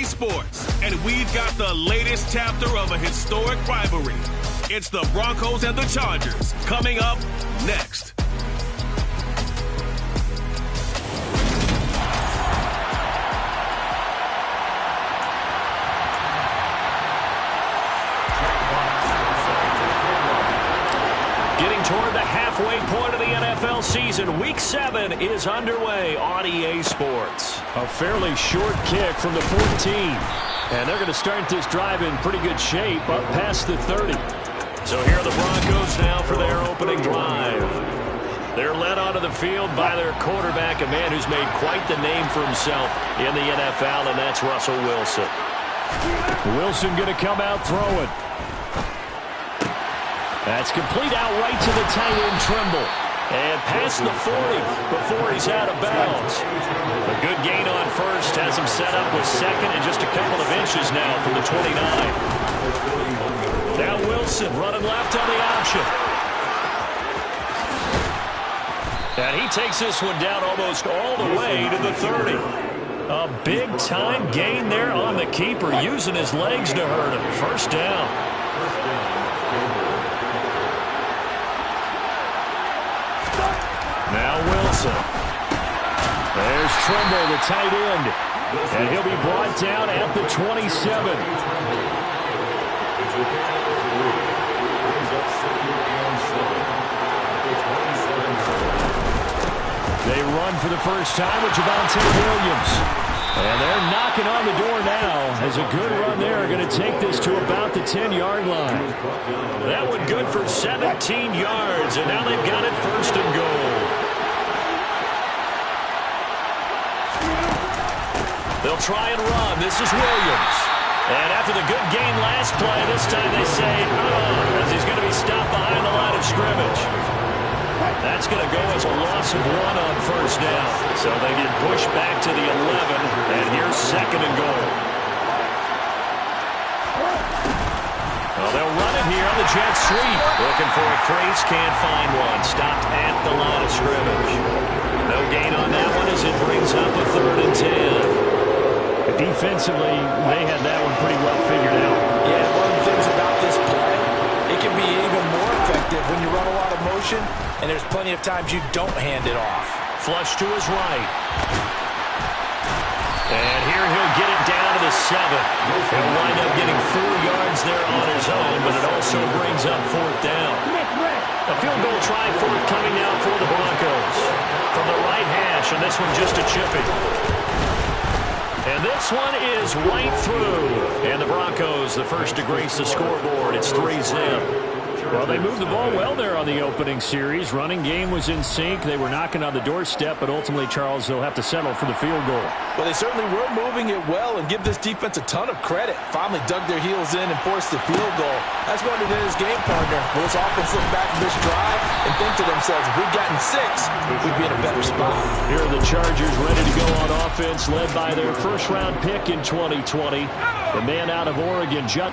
Sports, and we've got the latest chapter of a historic rivalry. It's the Broncos and the Chargers coming up next. Getting toward the halfway point of the NFL season, Week 7 is underway on EA Sports. A fairly short kick from the 14. And they're going to start this drive in pretty good shape up past the 30. So here are the Broncos now for their opening drive. They're led onto the field by their quarterback, a man who's made quite the name for himself in the NFL, and that's Russell Wilson. Wilson going to come out throwing. That's complete out right to the tight end, Trimble. And past the 40 before he's out of bounds. A good gain on first has him set up with second and just a couple of inches now from the 29. Now Wilson running left on the option. And he takes this one down almost all the way to the 30. A big-time gain there on the keeper, using his legs to hurt him. First down. Now Wilson. There's Trimble, the tight end. And he'll be brought down at the 27. They run for the first time with Javonte Williams. And they're knocking on the door now as a good run there going to take this to about the 10-yard line. That one good for 17 yards, and now they've got it first and goal. They'll try and run. This is Williams. And after the good gain last play, this time they say, as he's going to be stopped behind the line of scrimmage. That's going to go as a loss of 1 on first down. So they get pushed back to the 11, and here's second and goal. Well, they'll run it here on the jet sweep. Looking for a crease, can't find one. Stopped at the line of scrimmage. No gain on that one as it brings up a 3rd and 10. Defensively, they had that one pretty well figured out. Yeah, one of the things about this play, it can be even more effective when you run a lot of motion, and there's plenty of times you don't hand it off. Flush to his right. And here he'll get it down to the 7. He'll wind up getting 4 yards there on his own, but it also brings up 4th down. A field goal try forthcoming now for the Broncos. From the right hash, and this one just a chipping. And this one is right through. And the Broncos, the first to grace the scoreboard. It's 3-0. Well, they moved the ball well there on the opening series. Running game was in sync. They were knocking on the doorstep, but ultimately, Charles, they'll have to settle for the field goal. Well, they certainly were moving it well, and give this defense a ton of credit. Finally dug their heels in and forced the field goal. That's what it is, game partner. Will this offense look back at this drive and think to themselves, if we'd gotten 6, we'd be in a better spot. Here are the Chargers ready to go on offense, led by their first-round pick in 2020. The man out of Oregon, Judd.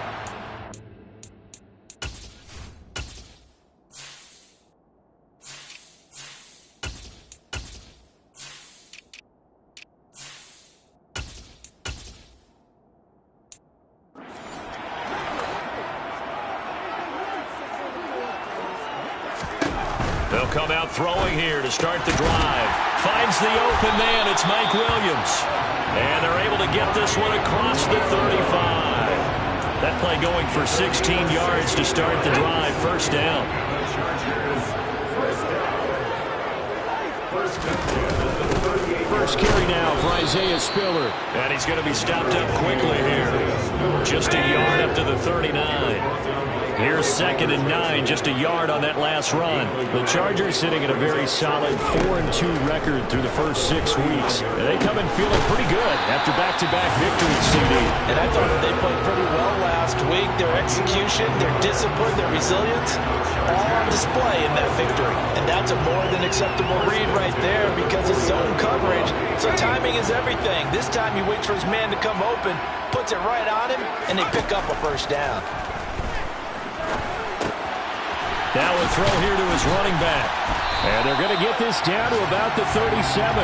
They'll come out throwing here to start the drive. Finds the open man. It's Mike Williams. And they're able to get this one across the 35. That play going for 16 yards to start the drive. First down. First carry now for Isaiah Spiller. And he's going to be stopped up quickly here. Just a yard up to the 39. Here's 2nd and 9, just a yard on that last run. The Chargers sitting at a very solid 4-2 record through the first 6 weeks. And they come in feeling pretty good after back-to-back victories, CD. And I thought that they played pretty well last week. Their execution, their discipline, their resilience, all on display in that victory. And that's a more than acceptable read right there because it's zone coverage. So timing is everything. This time he waits for his man to come open, puts it right on him, and they pick up a first down. Now a throw here to his running back. And they're going to get this down to about the 37.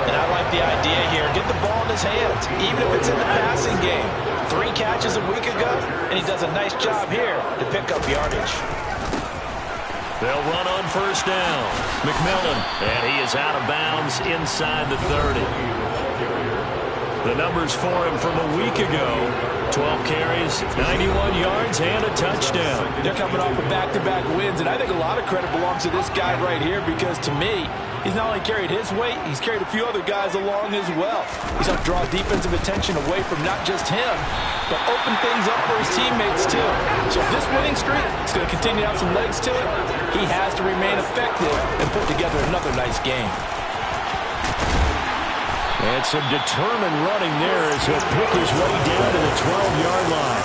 And I like like the idea here. Get the ball in his hands, even if it's in the passing game. 3 catches a week ago, and he does a nice job here to pick up yardage. They'll run on first down. McMillan, and he is out of bounds inside the 30. The numbers for him from a week ago: 12 carries, 91 yards, and a touchdown. They're coming off of back-to-back wins, and I think a lot of credit belongs to this guy right here because, to me, he's not only carried his weight, he's carried a few other guys along as well. He's helped draw defensive attention away from not just him, but open things up for his teammates, too. So if this winning streak is going to continue to have some legs to it, he has to remain effective and put together another nice game. And some determined running there as he'll pick his way down to the 12-yard line.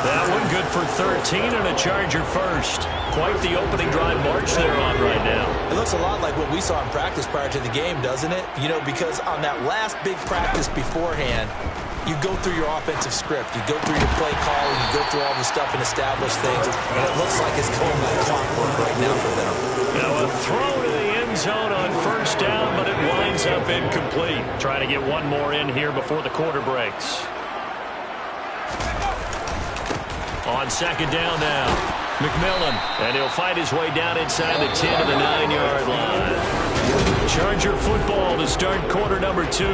That one good for 13 and a Charger first. Quite the opening drive march they're on right now. It looks a lot like what we saw in practice prior to the game, doesn't it? You know, because on that last big practice beforehand, you go through your offensive script. You go through your play calling. You go through all the stuff and establish things. And it looks like it's going like clockwork right now for them. Now a throw to the end zone on first down, but it winds up incomplete. Trying to get one more in here before the quarter breaks. On second down now, McMillan, and he'll fight his way down inside the 10 to the 9-yard line. Charger football to start quarter number 2,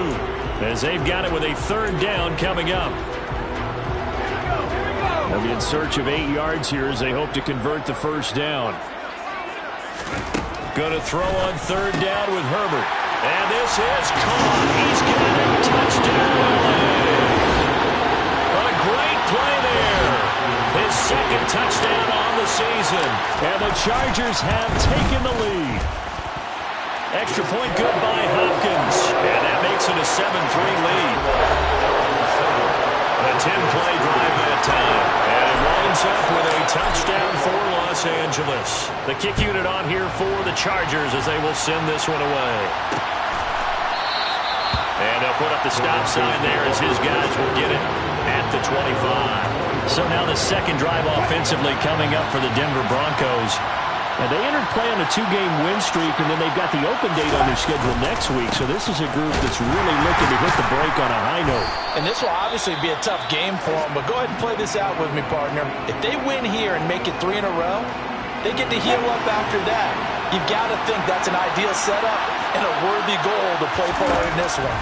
as they've got it with a third down coming up. They'll be in search of 8 yards here as they hope to convert the first down. Going to throw on third down with Herbert. And this is caught. He's got it. Touchdown. What a great play there. His second touchdown on the season. And the Chargers have taken the lead. Extra point good by Hopkins. And that makes it a 7-3 lead. A 10-play drive that time. And it winds up with a touchdown for Los Angeles. The kick unit on here for the Chargers as they will send this one away. And they'll put up the stop sign there as his guys will get it at the 25. So now the second drive offensively coming up for the Denver Broncos. And they entered play on a 2-game win streak, and then they've got the open date on their schedule next week. So this is a group that's really looking to hit the break on a high note. And this will obviously be a tough game for them, but go ahead and play this out with me, partner. If they win here and make it 3 in a row, they get to heal up after that. You've got to think that's an ideal setup and a worthy goal to play for in this one.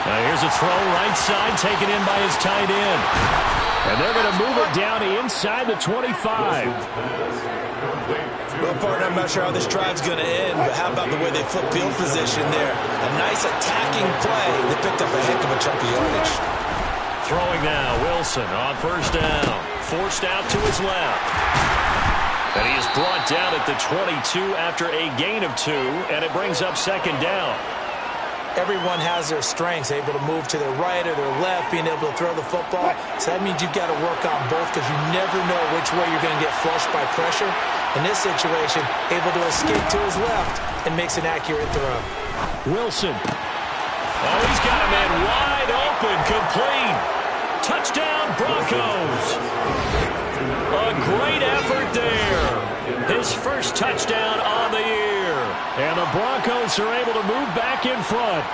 Now here's a throw right side taken in by his tight end. And they're going to move it down inside the 25. Well, partner, I'm not sure how this drive's going to end, but how about the way they flip field position there? A nice attacking play. They picked up a heck of a chunk of yardage. Throwing now, Wilson on first down. Forced out to his left. And he is brought down at the 22 after a gain of 2, and it brings up second down. Everyone has their strengths, able to move to their right or their left, being able to throw the football. So that means you've got to work on both because you never know which way you're going to get flushed by pressure. In this situation, able to escape to his left and makes an accurate throw. Wilson. Oh, he's got a man wide open, complete. Touchdown, Broncos. A great effort there. His first touchdown on the year. And the Broncos are able to move back in front.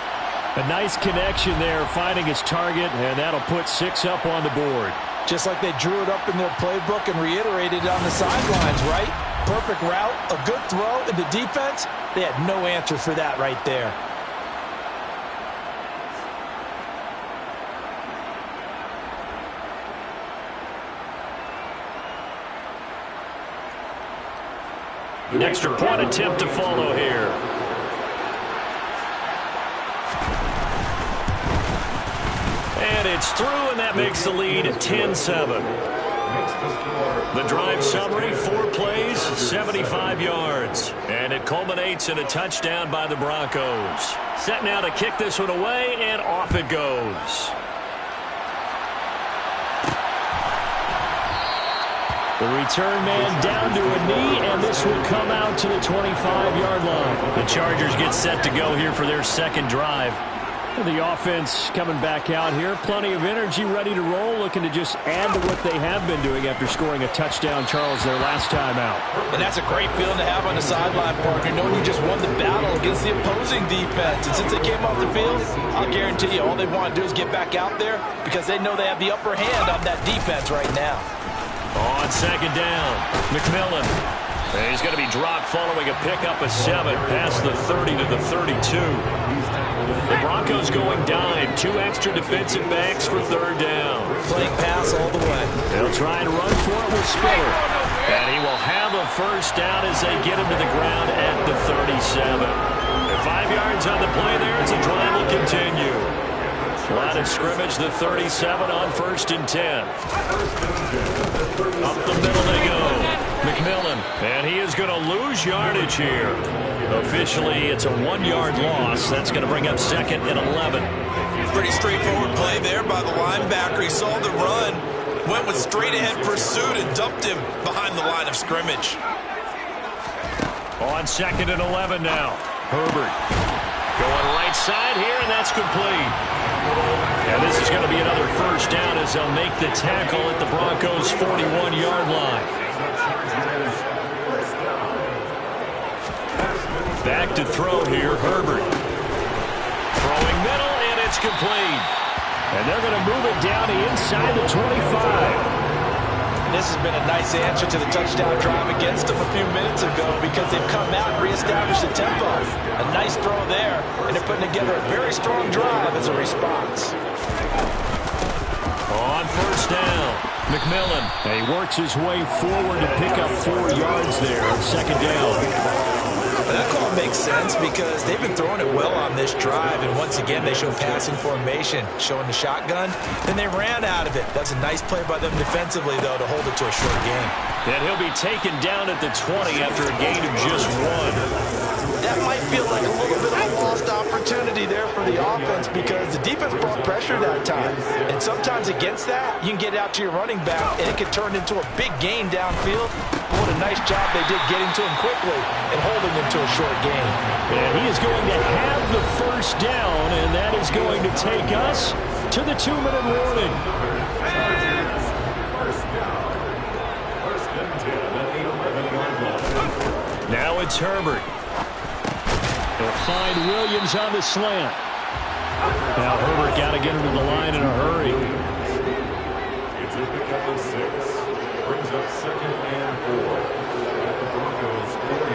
A nice connection there, finding his target, and that'll put 6 up on the board. Just like they drew it up in their playbook and reiterated it on the sidelines, right? Perfect route, a good throw, and the defense, they had no answer for that right there. An extra point attempt to follow here. And it's through, and that makes the lead 10-7. The drive summary, 4 plays, 75 yards. And it culminates in a touchdown by the Broncos. Set now to kick this one away, and off it goes. The return man down to a knee, and this will come out to the 25-yard line. The Chargers get set to go here for their second drive. The offense coming back out here. Plenty of energy, ready to roll, looking to just add to what they have been doing after scoring a touchdown, Charles, their last time out. And that's a great feeling to have on the sideline, partner, knowing you just won the battle against the opposing defense. And since they came off the field, I'll guarantee you all they want to do is get back out there because they know they have the upper hand on that defense right now. On second down, McMillan. He's going to be dropped following a pickup of 7 past the 30 to the 32. The Broncos going dime. 2 extra defensive backs for third down. Playing pass all the way. They'll try and run for it with Spiller. And he will have a first down as they get him to the ground at the 37. 5 yards on the play there as the drive will continue. Line of scrimmage, the 37 on 1st and 10. Up the middle they go. McMillan, and he is going to lose yardage here. Officially, it's a 1-yard loss. That's going to bring up 2nd and 11. Pretty straightforward play there by the linebacker. He saw the run, went with straight-ahead pursuit, and dumped him behind the line of scrimmage. On 2nd and 11 now. Herbert going right side here, and that's complete. And this is going to be another first down as they'll make the tackle at the Broncos' 41-yard line. Back to throw here, Herbert. Throwing middle, and it's complete. And they're going to move it down inside the 25. This has been a nice answer to the touchdown drive against them a few minutes ago because they've come out and reestablished the tempo. A nice throw there, and they're putting together a very strong drive as a response. On first down, McMillan. And he works his way forward to pick up 4 yards there on 2nd down. That call makes sense because they've been throwing it well on this drive, and once again they show passing formation, showing the shotgun, then they ran out of it. That's a nice play by them defensively, though, to hold it to a short game. And he'll be taken down at the 20 after a gain of just 1. That might feel like a little bit of a lost opportunity there for the offense because the defense brought pressure that time. And sometimes against that, you can get out to your running back, and it can turn into a big gain downfield. What a nice job they did getting to him quickly and holding him to a short gain. And he is going to have the first down, and that is going to take us to the 2-minute warning. Now it's Herbert. They'll find Williams on the slant. Now Herbert got to get him to the line in a hurry. It's a pickup of 6. Brings up 2nd and 4. At the Broncos 40.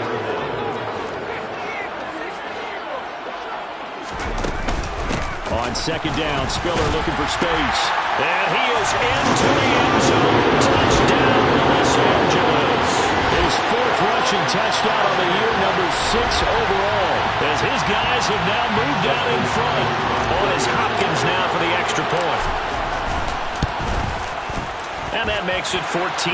On 2nd down, Spiller looking for space. And he is into the end zone. Touchdown, Los Angeles. His 4th rushing touchdown on the year, number 6 overall. As his guys have now moved out in front. On is Hopkins now for the extra point. And that makes it 14-10. A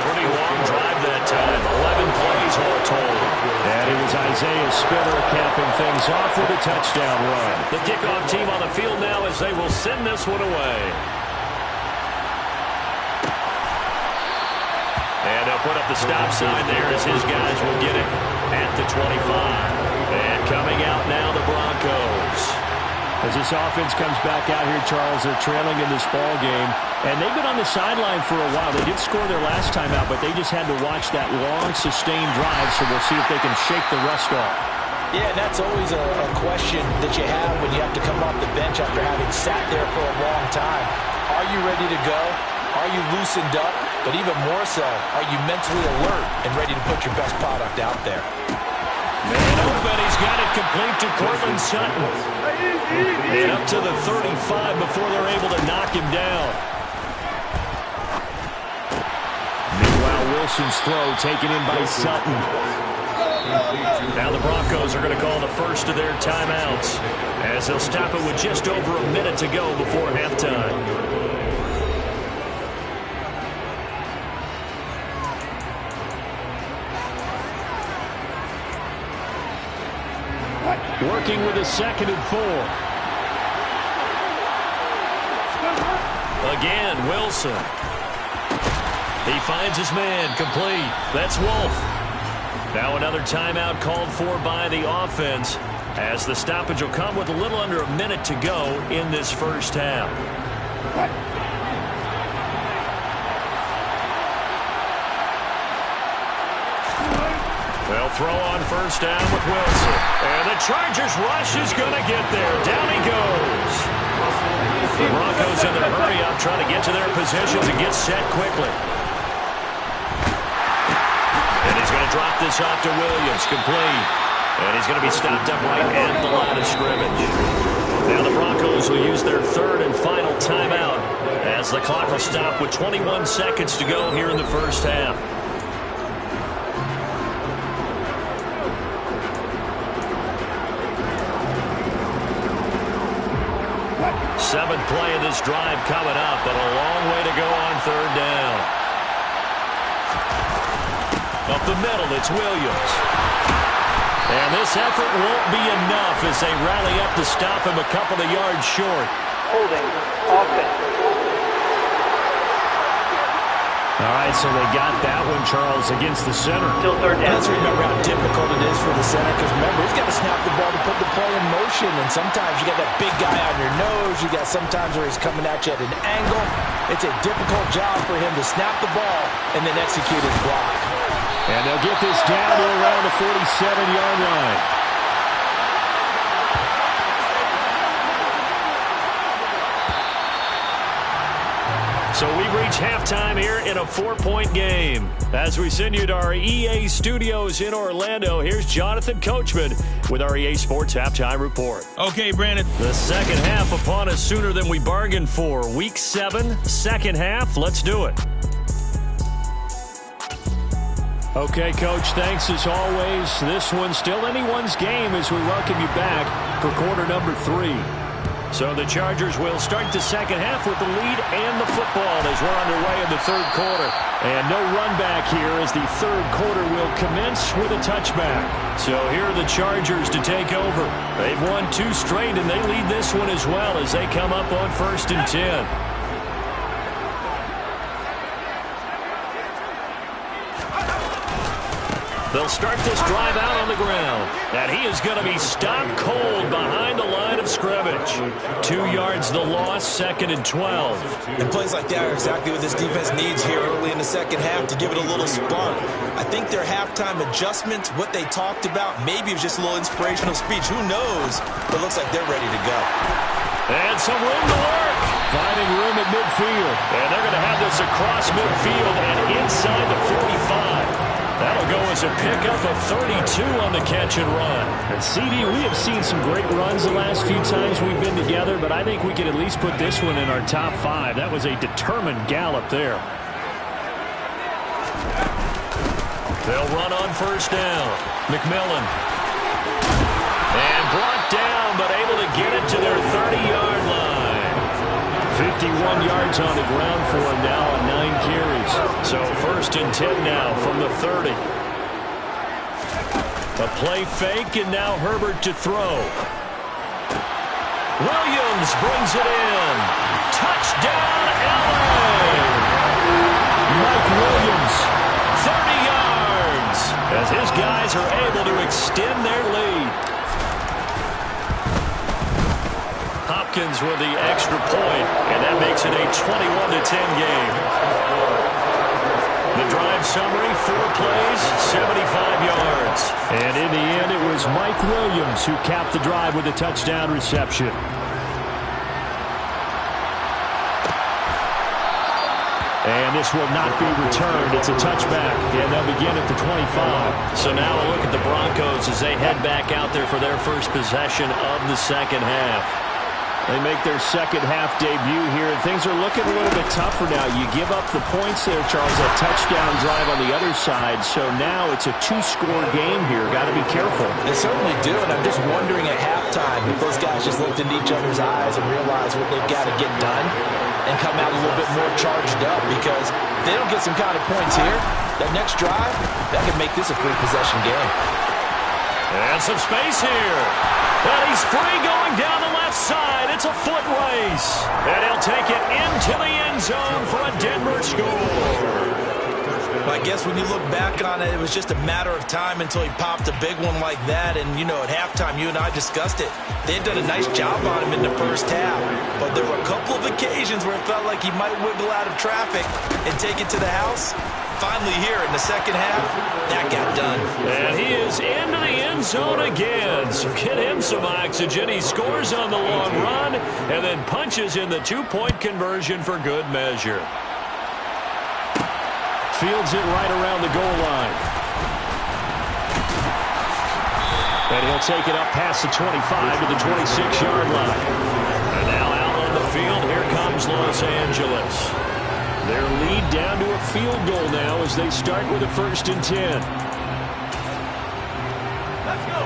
pretty long drive that time. 11 plays all told. And it was Isaiah Spiller capping things off with a touchdown run. The kickoff team on the field now as they will send this one away. And they'll put up the stop sign there as his guys will get it at the 25. And coming out now, the Broncos. As this offense comes back out here, Charles, they're trailing in this ball game. And they've been on the sideline for a while. They did score their last time out, but they just had to watch that long, sustained drive, so we'll see if they can shake the rust off. Yeah, that's always a question that you have when you have to come off the bench after having sat there for a long time. Are you ready to go? Are you loosened up? But even more so, are you mentally alert and ready to put your best product out there? Man open, he's got it complete to Courtland Sutton. And up to the 35 before they're able to knock him down. Meanwhile, Wilson's throw taken in by Sutton. Now the Broncos are going to call the first of their timeouts as they'll stop it with just over a minute to go before halftime. Working with a 2nd and 4. Again, Wilson. He finds his man, complete. That's Wolf. Now another timeout called for by the offense as the stoppage will come with a little under a minute to go in this first half. They'll throw on first down with Wilson. And the Chargers rush is going to get there. Down he goes. The Broncos in their hurry-up trying to get to their positions and get set quickly. And he's going to drop this off to Williams, complete. And he's going to be stopped up right at the line of scrimmage. Now the Broncos will use their third and final timeout as the clock will stop with 21 seconds to go here in the first half. Seventh play of this drive coming up, but a long way to go on third down. Up the middle, it's Williams. And this effort won't be enough as they rally up to stop him a couple of yards short. Holding offense. All right, so they got that one, Charles, against the center. Still third down. Let's remember how difficult it is for the center, because remember, he's got to snap the ball to put the play in motion, and sometimes you got that big guy on your nose. You got sometimes where he's coming at you at an angle. It's a difficult job for him to snap the ball and then execute his block. And they'll get this down to around the 47-yard line. So we've reached halftime here in a 4-point game. As we send you to our EA studios in Orlando, here's Jonathan Coachman with our EA Sports Halftime Report. Okay, Brandon. The second half upon us sooner than we bargained for. Week 7, second half. Let's do it. Okay, Coach, thanks as always. This one's still anyone's game as we welcome you back for quarter number 3. So the Chargers will start the second half with the lead and the football as we're underway in the third quarter. And no run back here as the third quarter will commence with a touchback. So here are the Chargers to take over. They've won 2 straight, and they lead this one as well as they come up on 1st and 10. They'll start this drive out on the ground. And he is going to be stopped cold behind the line of scrimmage. 2 yards the loss, 2nd and 12. And plays like that are exactly what this defense needs here early in the second half to give it a little spark. I think their halftime adjustments, what they talked about, maybe it was just a little inspirational speech. Who knows? But it looks like they're ready to go. And some room to work. Finding room at midfield. And they're going to have this across midfield and inside the 45. That'll go as a pickup of 32 on the catch and run. And CD, we have seen some great runs the last few times we've been together, but I think we can at least put this one in our top 5. That was a determined gallop there. They'll run on first down. McMillan. And brought down, but able to get it to their 30-yard line. 51 yards on the ground for him now on 9 carries. So 1st and 10 now from the 30. A play fake, and now Herbert to throw. Williams brings it in. Touchdown, LA! Mike Williams. 30 yards as his guys are able to extend their lead. Hopkins with the extra point, and that makes it a 21-10 game. The drive summary, 4 plays, 75 yards. And in the end, it was Mike Williams who capped the drive with a touchdown reception. And this will not be returned. It's a touchback, and they'll begin at the 25. So now a look at the Broncos as they head back out there for their first possession of the second half. They make their second half debut here, and things are looking a little bit tougher now. You give up the points there, Charles, a touchdown drive on the other side. So now it's a 2-score game here. Got to be careful. They certainly do, and I'm just wondering at halftime if those guys just looked into each other's eyes and realized what they've got to get done and come out a little bit more charged up, because if they don't get some kind of points here, that next drive, that could make this a free possession game. And some space here. And he's free going down the left side. It's a foot race. And he'll take it into the end zone for a Denver score. Well, I guess when you look back on it, it was just a matter of time until he popped a big one like that. And, you know, at halftime, you and I discussed it. They had done a nice job on him in the first half. But there were a couple of occasions where it felt like he might wiggle out of traffic and take it to the house. Finally here in the second half, that got done. And he is into the end zone again. So get him some oxygen. He scores on the long run and then punches in the two-point conversion for good measure. Fields it right around the goal line. And he'll take it up past the 25 to the 26-yard line. And now out on the field, here comes Los Angeles. Their lead down to a field goal now as they start with a 1st and 10. Let's go.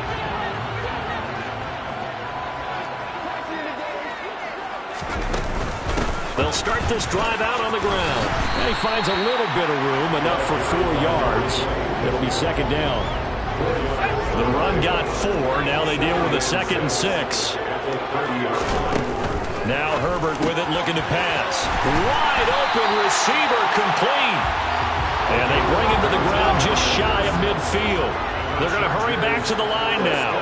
They'll start this drive out on the ground. And he finds a little bit of room, enough for 4 yards. It'll be 2nd down. The run got 4. Now they deal with a 2nd and 6. Now Herbert with it, looking to pass. Wide open receiver, complete. And they bring him to the ground just shy of midfield. They're going to hurry back to the line now.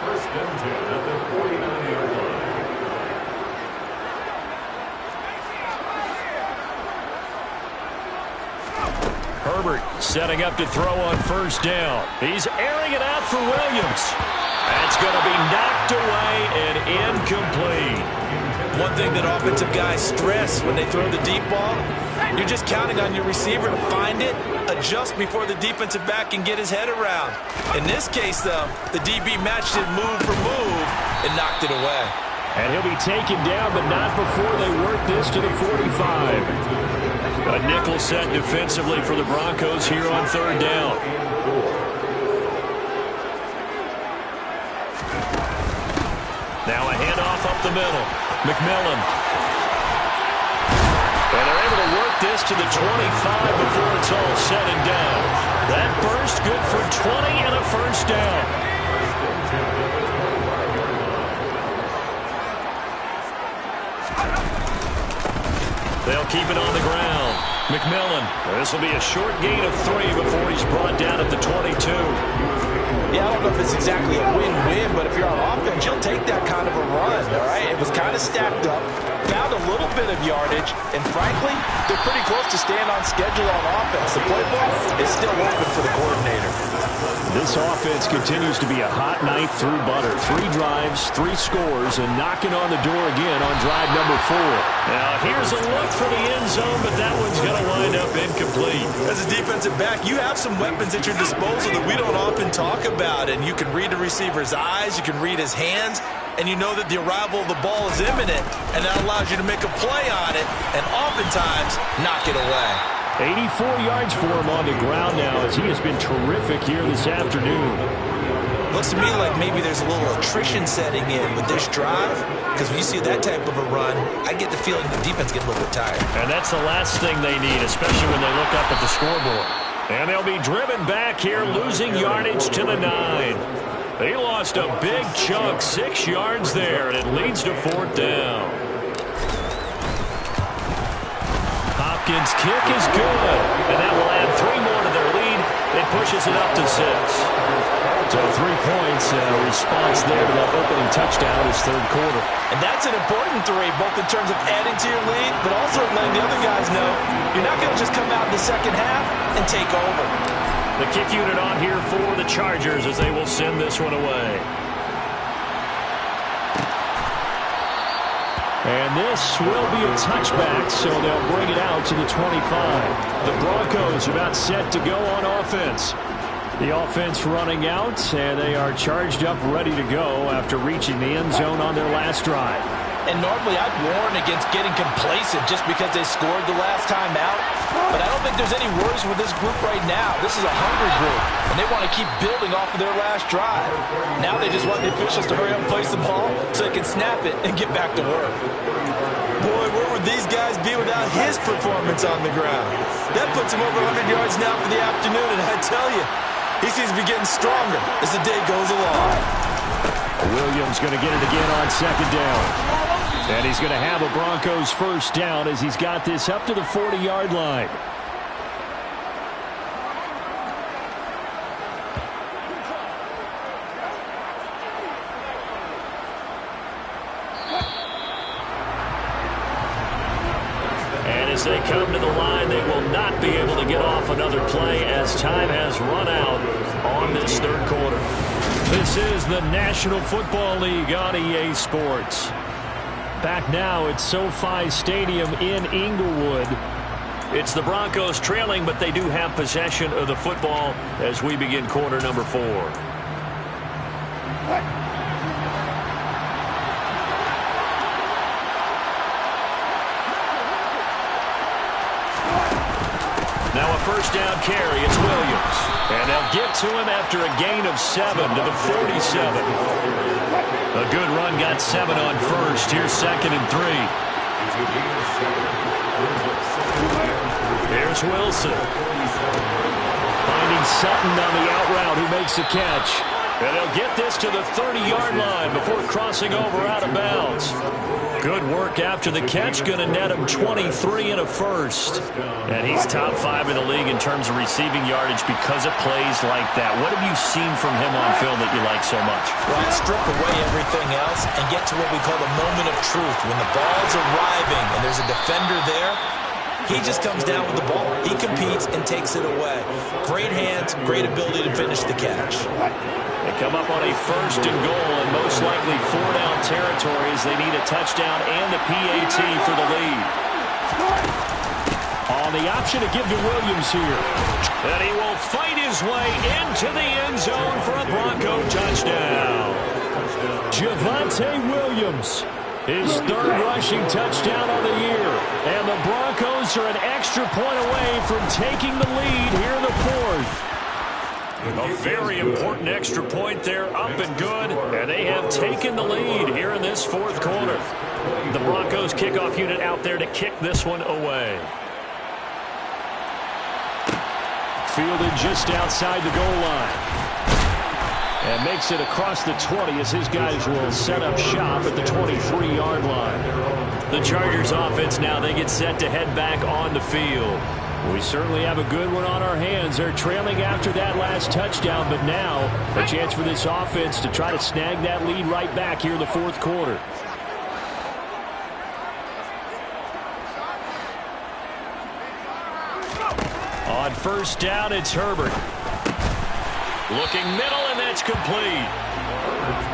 1st and 10 at the 49-yard line. Herbert setting up to throw on 1st down. He's airing it out for Williams. That's going to be knocked away and incomplete. One thing that offensive guys stress when they throw the deep ball, you're just counting on your receiver to find it, adjust before the defensive back can get his head around. In this case, though, the DB matched it move for move and knocked it away. And he'll be taken down, but not before they work this to the 45. A nickel set defensively for the Broncos here on 3rd down. Now a handoff up the middle. McMillan. And they're able to work this to the 25 before it's all said and done. That burst good for 20 and a 1st down. They'll keep it on the ground. McMillan. This will be a short gain of 3 before he's brought down at the 22. Yeah, I don't know if it's exactly a win-win, but if you're on offense, you'll take that kind of a run, all right? It was kind of stacked up, found a little bit of yardage, and frankly, they're pretty close to staying on schedule on offense. The playbook is still open for the coordinator. This offense continues to be a hot knife through butter. 3 drives, 3 scores, and knocking on the door again on drive number 4. Now, here's a look for the end zone, but that one's going to wind up incomplete. As a defensive back, you have some weapons at your disposal that we don't often talk about, and you can read the receiver's eyes, you can read his hands, and you know that the arrival of the ball is imminent, and that allows you to make a play on it, and oftentimes knock it away. 84 yards for him on the ground now as he has been terrific here this afternoon. Looks to me like maybe there's a little attrition setting in with this drive, because when you see that type of a run, I get the feeling the defense gets a little bit tired. And that's the last thing they need, especially when they look up at the scoreboard. And they'll be driven back here, losing yardage to the 9. They lost a big chunk, 6 yards there, and it leads to 4th down. Hopkins' kick is good, and that will add 3 more to their lead. It pushes it up to 6. So 3 points, response there to that opening touchdown is 3rd quarter. And that's an important 3, both in terms of adding to your lead, but also letting the other guys know you're not going to just come out in the second half and take over. The kick unit on here for the Chargers as they will send this one away. And this will be a touchback, so they'll bring it out to the 25. The Broncos about set to go on offense. The offense running out, and they are charged up, ready to go after reaching the end zone on their last drive. And normally I'd warn against getting complacent just because they scored the last time out. But I don't think there's any worries with this group right now. This is a hungry group, and they want to keep building off of their last drive. Now they just want the officials to hurry up and place the ball so they can snap it and get back to work. Boy, where would these guys be without his performance on the ground? That puts him over 100 yards now for the afternoon, and I tell you, he seems to be getting stronger as the day goes along. Williams going to get it again on 2nd down. And he's going to have a Broncos 1st down as he's got this up to the 40-yard line. As they come to the line, they will not be able to get off another play as time has run out on this third quarter. This is the National Football League on EA Sports. Back now at SoFi Stadium in Inglewood. It's the Broncos trailing, but they do have possession of the football as we begin quarter number 4. Now a first down carry. It's Williams. And they'll get to him after a gain of 7 to the 47. A good run got 7 on first. Here's 2nd and 3. Here's Wilson. Finding Sutton on the out route who makes the catch. And they'll get this to the 30-yard line before crossing over out of bounds. Good work after the catch. Going to net him 23 and a first. And he's top 5 in the league in terms of receiving yardage because of plays like that. What have you seen from him on film that you like so much? Well, strip away everything else and get to what we call the moment of truth. When the ball's arriving and there's a defender there, he just comes down with the ball. He competes and takes it away. Great hands, great ability to finish the catch. They come up on a 1st and goal and most likely 4-down territory as they need a touchdown and a PAT for the lead. On the option to give to Williams here. And he will fight his way into the end zone for a Bronco touchdown. Javonte Williams, his 3rd rushing touchdown on the year. And the Broncos are an extra point away from taking the lead here in the 4th. A very important extra point there, up and good, and they have taken the lead here in this 4th quarter. The Broncos kickoff unit out there to kick this one away. Fielded just outside the goal line. And makes it across the 20 as his guys will set up shop at the 23-yard line. The Chargers offense now, they get set to head back on the field. We certainly have a good one on our hands. They're trailing after that last touchdown, but now a chance for this offense to try to snag that lead right back here in the 4th quarter. On 1st down, it's Herbert. Looking middle, and that's complete.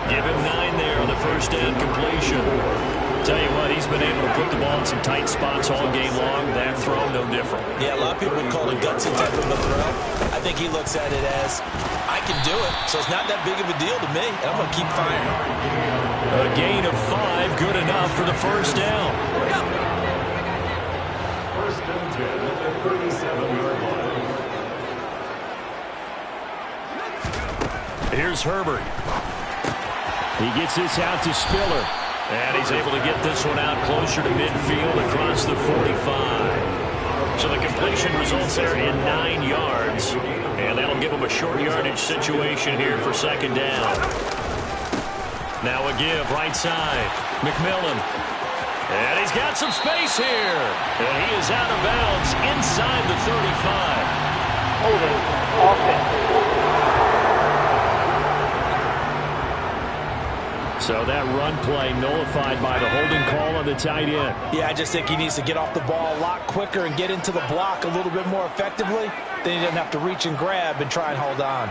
Give him 9 there on the 1st down completion. Tell you what, he's been able to put the ball in some tight spots all game long. That throw, no different. Yeah, a lot of people would call it a gutsy type of a throw. I think he looks at it as, I can do it, so it's not that big of a deal to me, and I'm going to keep firing. A gain of 5, good enough for the 1st down. 1st and 10 at the 37-yard line. Here's Herbert. He gets this out to Spiller. And he's able to get this one out closer to midfield across the 45. So the completion results there in 9 yards. And that'll give him a short yardage situation here for 2nd down. Now a give right side. McMillan. And he's got some space here. And he is out of bounds inside the 35. Holding offense. So that run play nullified by the holding call on the tight end. Yeah, I just think he needs to get off the ball a lot quicker and get into the block a little bit more effectively. Then he doesn't have to reach and grab and try and hold on.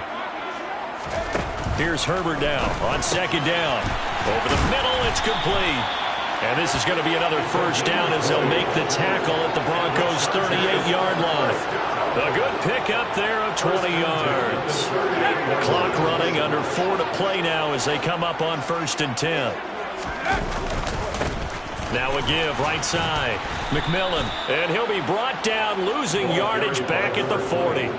Here's Herbert down on 2nd down. Over the middle, it's complete. And this is going to be another 1st down as they'll make the tackle at the Broncos' 38-yard line. A good pickup there of 20 yards. The clock running, under 4 to play now as they come up on 1st and 10. Now a give right side. McMillan, and he'll be brought down, losing yardage back at the 40.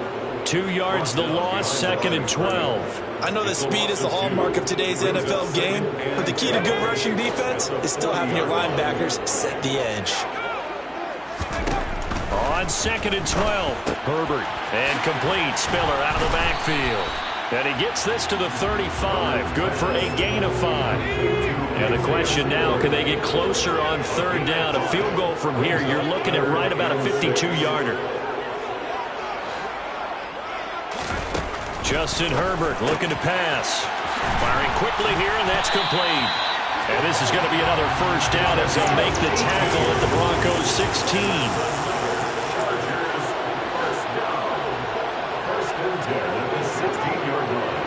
2 yards the loss, 2nd and 12. I know that speed is the hallmark of today's NFL game, but the key to good rushing defense is still having your linebackers set the edge. On 2nd and 12, Herbert, and complete. Spiller out of the backfield. And he gets this to the 35. Good for a gain of 5. And the question now, can they get closer on 3rd down? A field goal from here, you're looking at right about a 52-yarder. Justin Herbert looking to pass. Firing quickly here, and that's complete. And this is going to be another first down as they'll make the tackle at the Broncos 16. First and 10 at the 16-yard line.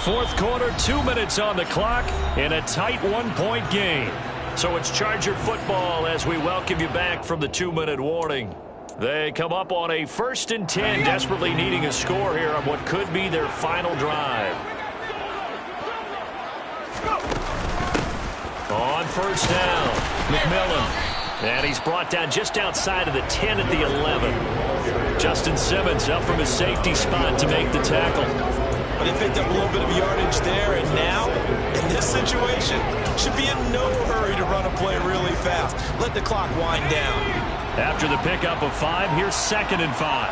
Fourth quarter, 2 minutes on the clock in a tight one-point game. So it's Charger football as we welcome you back from the 2-minute warning. They come up on a 1st and 10, desperately needing a score here on what could be their final drive. On first down, McMillan. And he's brought down just outside of the 10 at the 11. Justin Simmons up from his safety spot to make the tackle. But he picked up a little bit of yardage there, and now, in this situation, should be in no hurry to run a play really fast. Let the clock wind down. After the pickup of 5, here's 2nd and 5.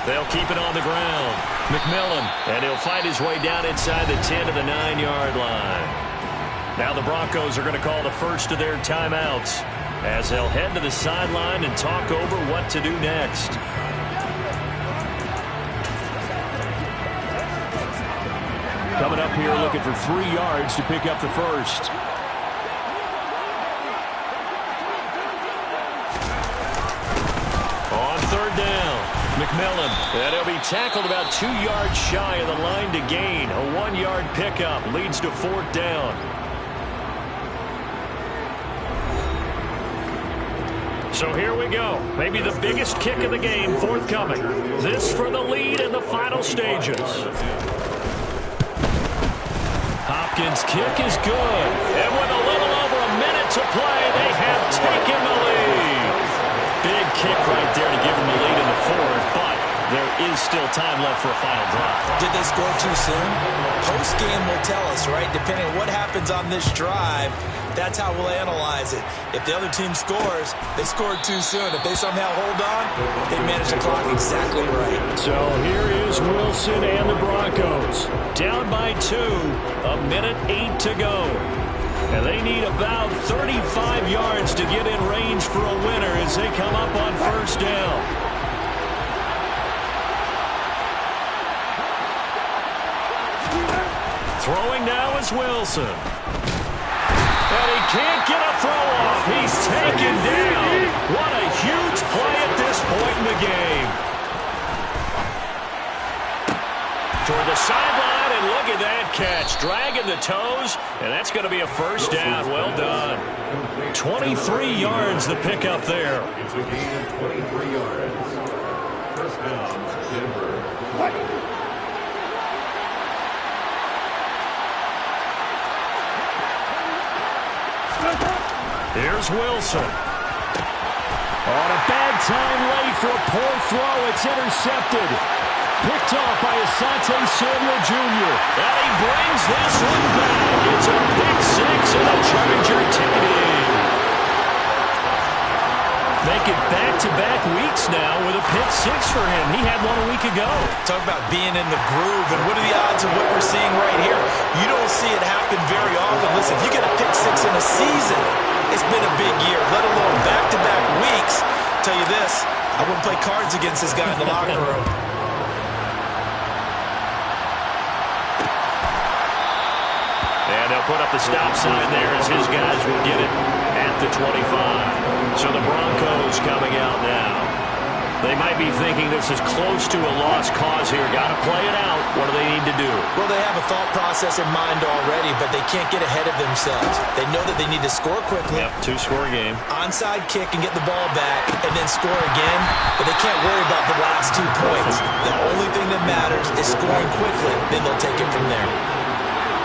They'll keep it on the ground. McMillan, and he'll fight his way down inside the 10 to the 9-yard line. Now the Broncos are going to call the first of their timeouts as they'll head to the sideline and talk over what to do next. Coming up here looking for 3 yards to pick up the first. On third down, McMillan. And he'll be tackled about 2 yards shy of the line to gain. A 1-yard pickup leads to 4th down. So here we go. Maybe the biggest kick of the game forthcoming. This for the lead in the final stages. Hopkins' kick is good. And with a little over a minute to play, they have taken the lead. Big kick right there to give them the lead in the 4th, but there is still time left for a final drive. Did they score too soon? Post-game will tell us, right? Depending on what happens on this drive, that's how we'll analyze it. If the other team scores, they scored too soon. If they somehow hold on, they manage the clock exactly right. So here is Wilson and the Broncos. Down by 2, a minute 8 to go. And they need about 35 yards to get in range for a winner as they come up on first down. Throwing now is Wilson. And he can't get a throw off. He's taken down. What a huge play at this point in the game. Toward the sideline, and look at that catch. Dragging the toes, and that's going to be a first down. Well done. 23 yards the pickup there. It's a gain of 23 yards. First down, Denver. Here's Wilson. On a bad time late for a poor throw. It's intercepted. Picked off by Asante Samuel Jr. And he brings this one back. It's a pick 6 and a Charger TD. Make it back-to-back weeks now with a pick 6 for him. He had one a week ago. Talk about being in the groove, and what are the odds of what we're seeing right here? You don't see it happen very often. Listen, if you get a pick 6 in a season, it's been a big year, let alone back-to-back weeks. Tell you this, I wouldn't play cards against this guy in the locker room. And they'll put up the stop sign there as his guys will get it at the 25. So the Broncos coming out now. They might be thinking this is close to a lost cause here. Got to play it out. What do they need to do? Well, they have a thought process in mind already, but they can't get ahead of themselves. They know that they need to score quickly. Yep, 2-score game. Onside kick and get the ball back and then score again, but they can't worry about the last 2 points. The only thing that matters is scoring quickly, then they'll take it from there.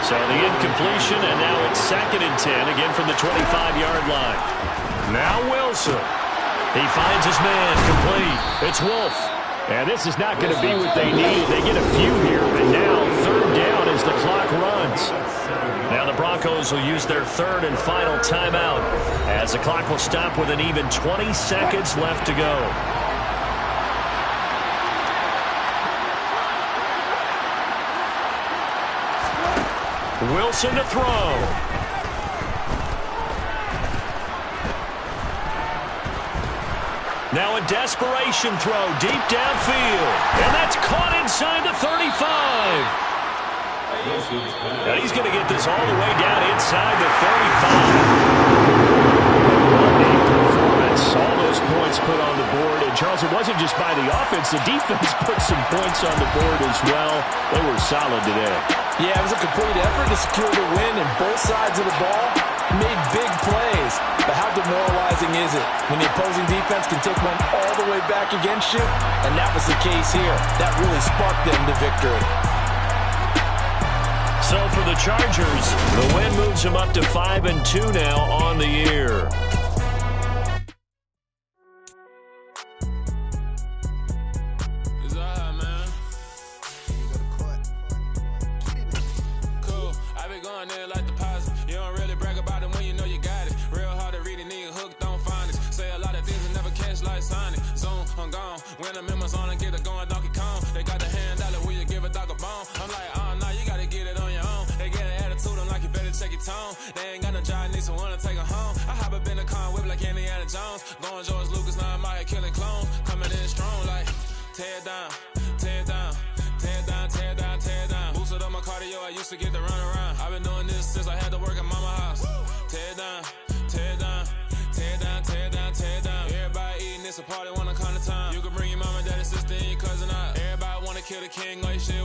So the incompletion, and now it's 2nd and 10, again from the 25-yard line. Now Wilson. He finds his man complete. It's Wolf. And this is not going to be what they need. They get a few here, but now 3rd down as the clock runs. Now the Broncos will use their 3rd and final timeout as the clock will stop with an even 20 seconds left to go. Wilson to throw. Now a desperation throw deep downfield. And that's caught inside the 35. And he's going to get this all the way down inside the 35. All those points put on the board. And, Charles, it wasn't just by the offense. The defense put some points on the board as well. They were solid today. Yeah, it was a complete effort to secure the win, and both sides of the ball made big plays. But how demoralizing is it when the opposing defense can take one all the way back against you? And that was the case here. That really sparked them to victory. So for the Chargers, the win moves them up to 5-2 now on the year. When I'm in my zone and get it going, Donkey Kong. They got the hand dollar, will you give a dog a bone? I'm like, oh, no, you gotta get it on your own. They get an attitude, I'm like, you better check your tone. They ain't got no job, need someone to take her home. I hop up in the car, whip like Indiana Jones. Going George Lucas, now I'm out here killing clones. Coming in strong, like, tear down, tear down, tear down, tear down, tear down. Boosted up my cardio, I used to get to run around. I've been doing this since I had to work at mama house. Tear down, tear down, tear down, tear down, tear down. Everybody eating, it's a party, wanna come to time. You can bring your mama, daddy, sister, and your cousin out. Everybody wanna kill the king, like shit